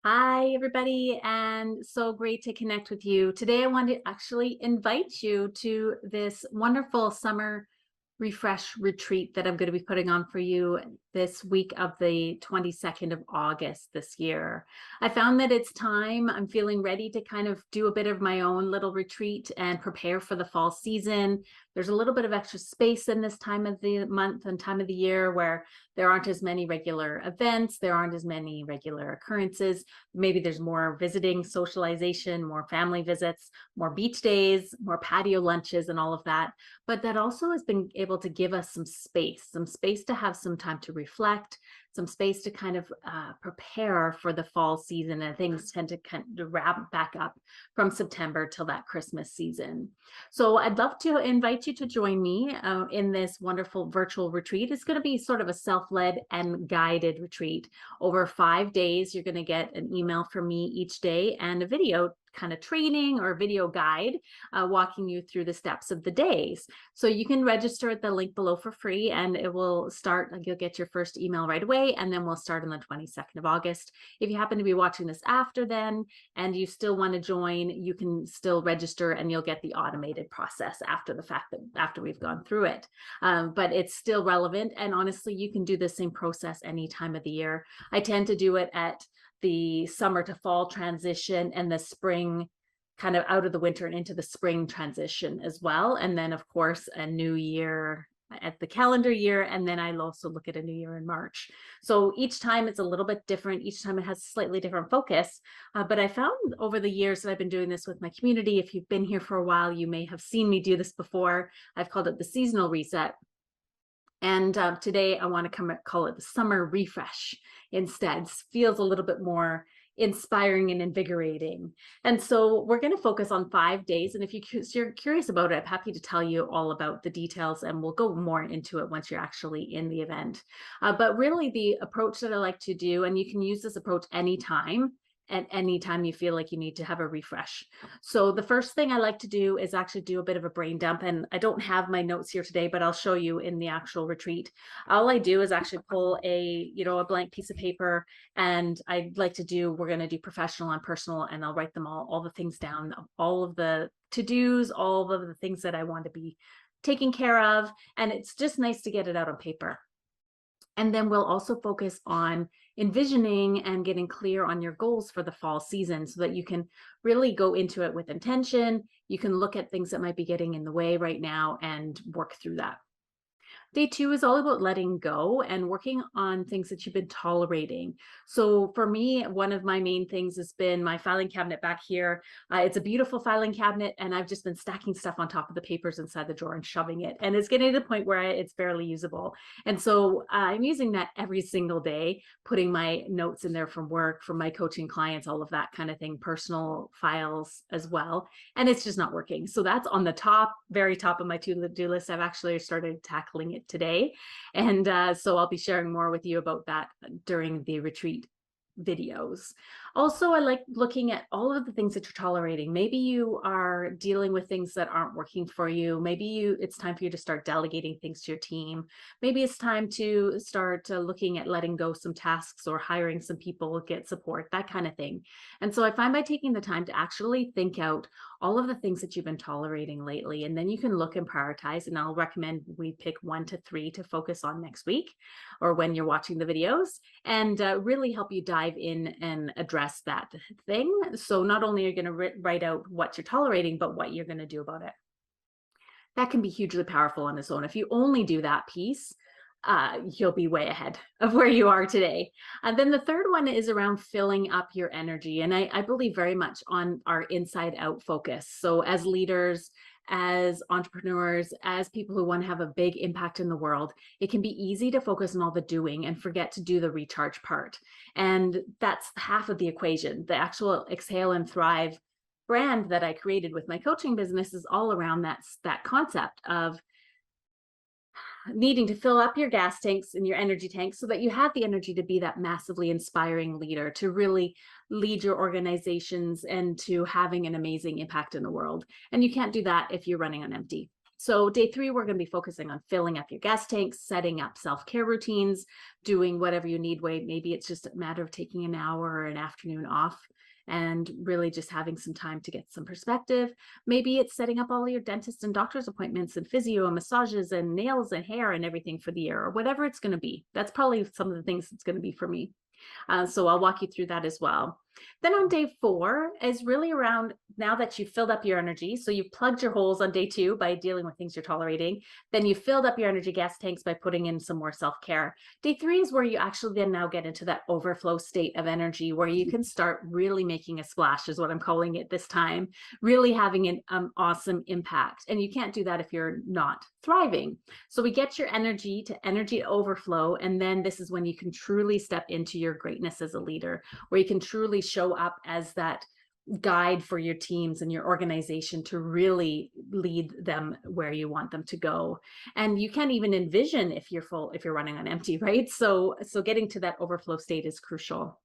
Hi, everybody, and so great to connect with you. Today, I want to actually invite you to this wonderful summer refresh retreat that I'm going to be putting on for you this week of the 22nd of August this year. I found that it's time. I'm feeling ready to kind of do a bit of my own little retreat and prepare for the fall season. There's a little bit of extra space in this time of the month and time of the year where there aren't as many regular events, there aren't as many regular occurrences. Maybe there's more visiting, socialization, more family visits, more beach days, more patio lunches, and all of that. But that also has been able to give us some space to have some time to reflect, some space to kind of prepare for the fall season. And things tend to kind of wrap back up from September till that Christmas season. So I'd love to invite you to join me in this wonderful virtual retreat. It's going to be sort of a self-led and guided retreat. Over 5 days, you're going to get an email from me each day and a video kind of training or video guide walking you through the steps of the days. So you can register at the link below for free, and it will start, you'll get your first email right away, and then we'll start on the 22nd of August. If you happen to be watching this after then and you still want to join, you can still register and you'll get the automated process after the fact, that after we've gone through it. But it's still relevant, and honestly, you can do the same process any time of the year. I tend to do it at the summer to fall transition and the spring, kind of out of the winter and into the spring transition as well. And then, of course, a new year at the calendar year. And then I'll also look at a new year in March. So each time it's a little bit different. Each time it has a slightly different focus. But I found over the years that I've been doing this with my community, if you've been here for a while, you may have seen me do this before. I've called it the seasonal reset. And today I want to call it the summer refresh instead. It feels a little bit more inspiring and invigorating. And so we're going to focus on 5 days. And if you're curious about it, I'm happy to tell you all about the details, and we'll go more into it once you're actually in the event. But really, the approach that I like to do, and you can use this approach anytime, at any time you feel like you need to have a refresh. So the first thing I like to do is actually do a bit of a brain dump. And I don't have my notes here today, but I'll show you in the actual retreat. All I do is actually pull a blank piece of paper, and I'd like to do, we're going to do professional and personal, and I'll write them all the things down, all of the to-dos, all of the things that I want to be taking care of. And it's just nice to get it out on paper. And then we'll also focus on envisioning and getting clear on your goals for the fall season so that you can really go into it with intention. You can look at things that might be getting in the way right now and work through that. Day 2 is all about letting go and working on things that you've been tolerating. So for me, one of my main things has been my filing cabinet back here. It's a beautiful filing cabinet, and I've just been stacking stuff on top of the papers inside the drawer and shoving it. And it's getting to the point where it's barely usable. And so I'm using that every single day, putting my notes in there from work, from my coaching clients, all of that kind of thing, personal files as well. And it's just not working. So that's on the top, very top of my to-do list. I've actually started tackling it today. And so I'll be sharing more with you about that during the retreat videos. Also, I like looking at all of the things that you're tolerating. Maybe you are dealing with things that aren't working for you. Maybe it's time for you to start delegating things to your team. Maybe it's time to start looking at letting go some tasks or hiring some people, get support, that kind of thing. And so I find by taking the time to actually think out all of the things that you've been tolerating lately, and then you can look and prioritize. And I'll recommend we pick 1 to 3 to focus on next week or when you're watching the videos, and really help you dive in and address that thing. So not only are you going to write out what you're tolerating, but what you're going to do about it. That can be hugely powerful on its own. If you only do that piece, you'll be way ahead of where you are today. And then the third one is around filling up your energy. And I believe very much on our inside out focus. So as leaders, as entrepreneurs, as people who want to have a big impact in the world, it can be easy to focus on all the doing and forget to do the recharge part. And that's half of the equation. The actual Exhale and Thrive brand that I created with my coaching business is all around that concept of needing to fill up your gas tanks and your energy tanks so that you have the energy to be that massively inspiring leader, to really lead your organizations and to having an amazing impact in the world. And you can't do that if you're running on empty. So day 3, we're going to be focusing on filling up your gas tanks, setting up self-care routines, doing whatever you need. Maybe it's just a matter of taking an hour or an afternoon off and really just having some time to get some perspective. Maybe it's setting up all your dentist and doctor's appointments and physio and massages and nails and hair and everything for the year, or whatever it's going to be. That's probably some of the things it's going to be for me. So I'll walk you through that as well. Then on day 4 is really around, now that you've filled up your energy, so you've plugged your holes on day 2 by dealing with things you're tolerating, then you filled up your energy gas tanks by putting in some more self-care. Day 3 is where you actually then now get into that overflow state of energy where you can start really making a splash, is what I'm calling it this time, really having an awesome impact. And you can't do that if you're not thriving. So we get your energy to energy overflow, and then this is when you can truly step into your greatness as a leader, where you can truly show up as that guide for your teams and your organization to really lead them where you want them to go. And you can't even envision if you're full, if you're running on empty, right? So getting to that overflow state is crucial.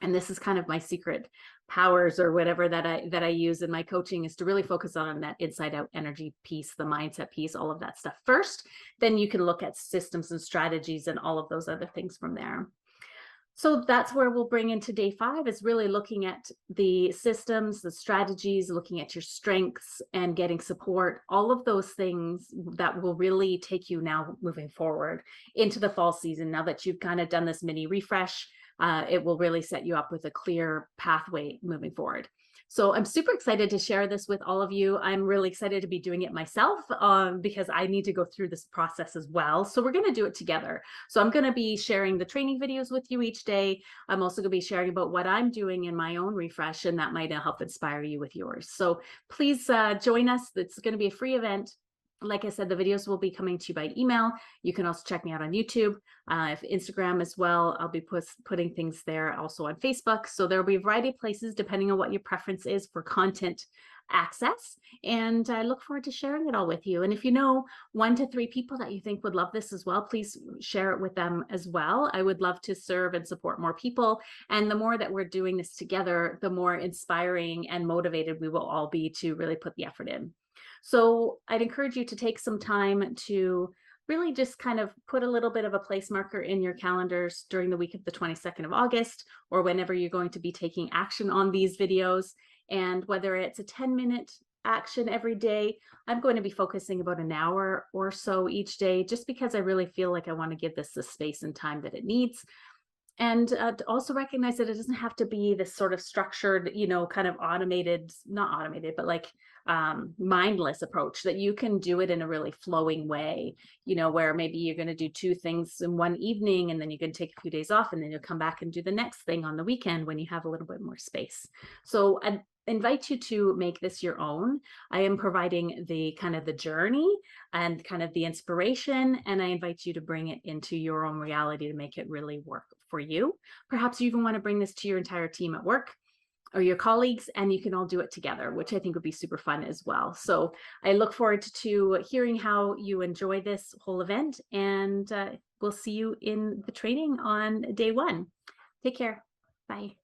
And this is kind of my secret powers or whatever that I use in my coaching, is to really focus on that inside out energy piece, the mindset piece, all of that stuff first. Then you can look at systems and strategies and all of those other things from there. So that's where we'll bring into day 5, is really looking at the systems, the strategies, looking at your strengths and getting support, all of those things that will really take you now moving forward into the fall season. Now that you've kind of done this mini refresh, it will really set you up with a clear pathway moving forward. So I'm super excited to share this with all of you. I'm really excited to be doing it myself because I need to go through this process as well. So we're going to do it together. So I'm going to be sharing the training videos with you each day. I'm also going to be sharing about what I'm doing in my own refresh, and that might help inspire you with yours. So please join us. It's going to be a free event. Like I said, the videos will be coming to you by email. You can also check me out on YouTube, Instagram as well. I'll be putting things there, also on Facebook. So there will be a variety of places depending on what your preference is for content access. And I look forward to sharing it all with you. And if you know 1 to 3 people that you think would love this as well, please share it with them as well. I would love to serve and support more people. And the more that we're doing this together, the more inspiring and motivated we will all be to really put the effort in. So I'd encourage you to take some time to really just kind of put a little bit of a place marker in your calendars during the week of the 22nd of August, or whenever you're going to be taking action on these videos. And whether it's a 10-minute action every day, I'm going to be focusing about an hour or so each day, just because I really feel like I want to give this the space and time that it needs. And to also recognize that it doesn't have to be this sort of structured, kind of automated, not automated, but like mindless approach, that you can do it in a really flowing way, where maybe you're going to do 2 things in one evening, and then you can take a few days off, and then you'll come back and do the next thing on the weekend when you have a little bit more space. So I invite you to make this your own. I am providing the kind of the journey and kind of the inspiration, and I invite you to bring it into your own reality to make it really work for you. Perhaps you even want to bring this to your entire team at work or your colleagues, and you can all do it together, which I think would be super fun as well. So I look forward to hearing how you enjoy this whole event, and we'll see you in the training on day 1. Take care. Bye.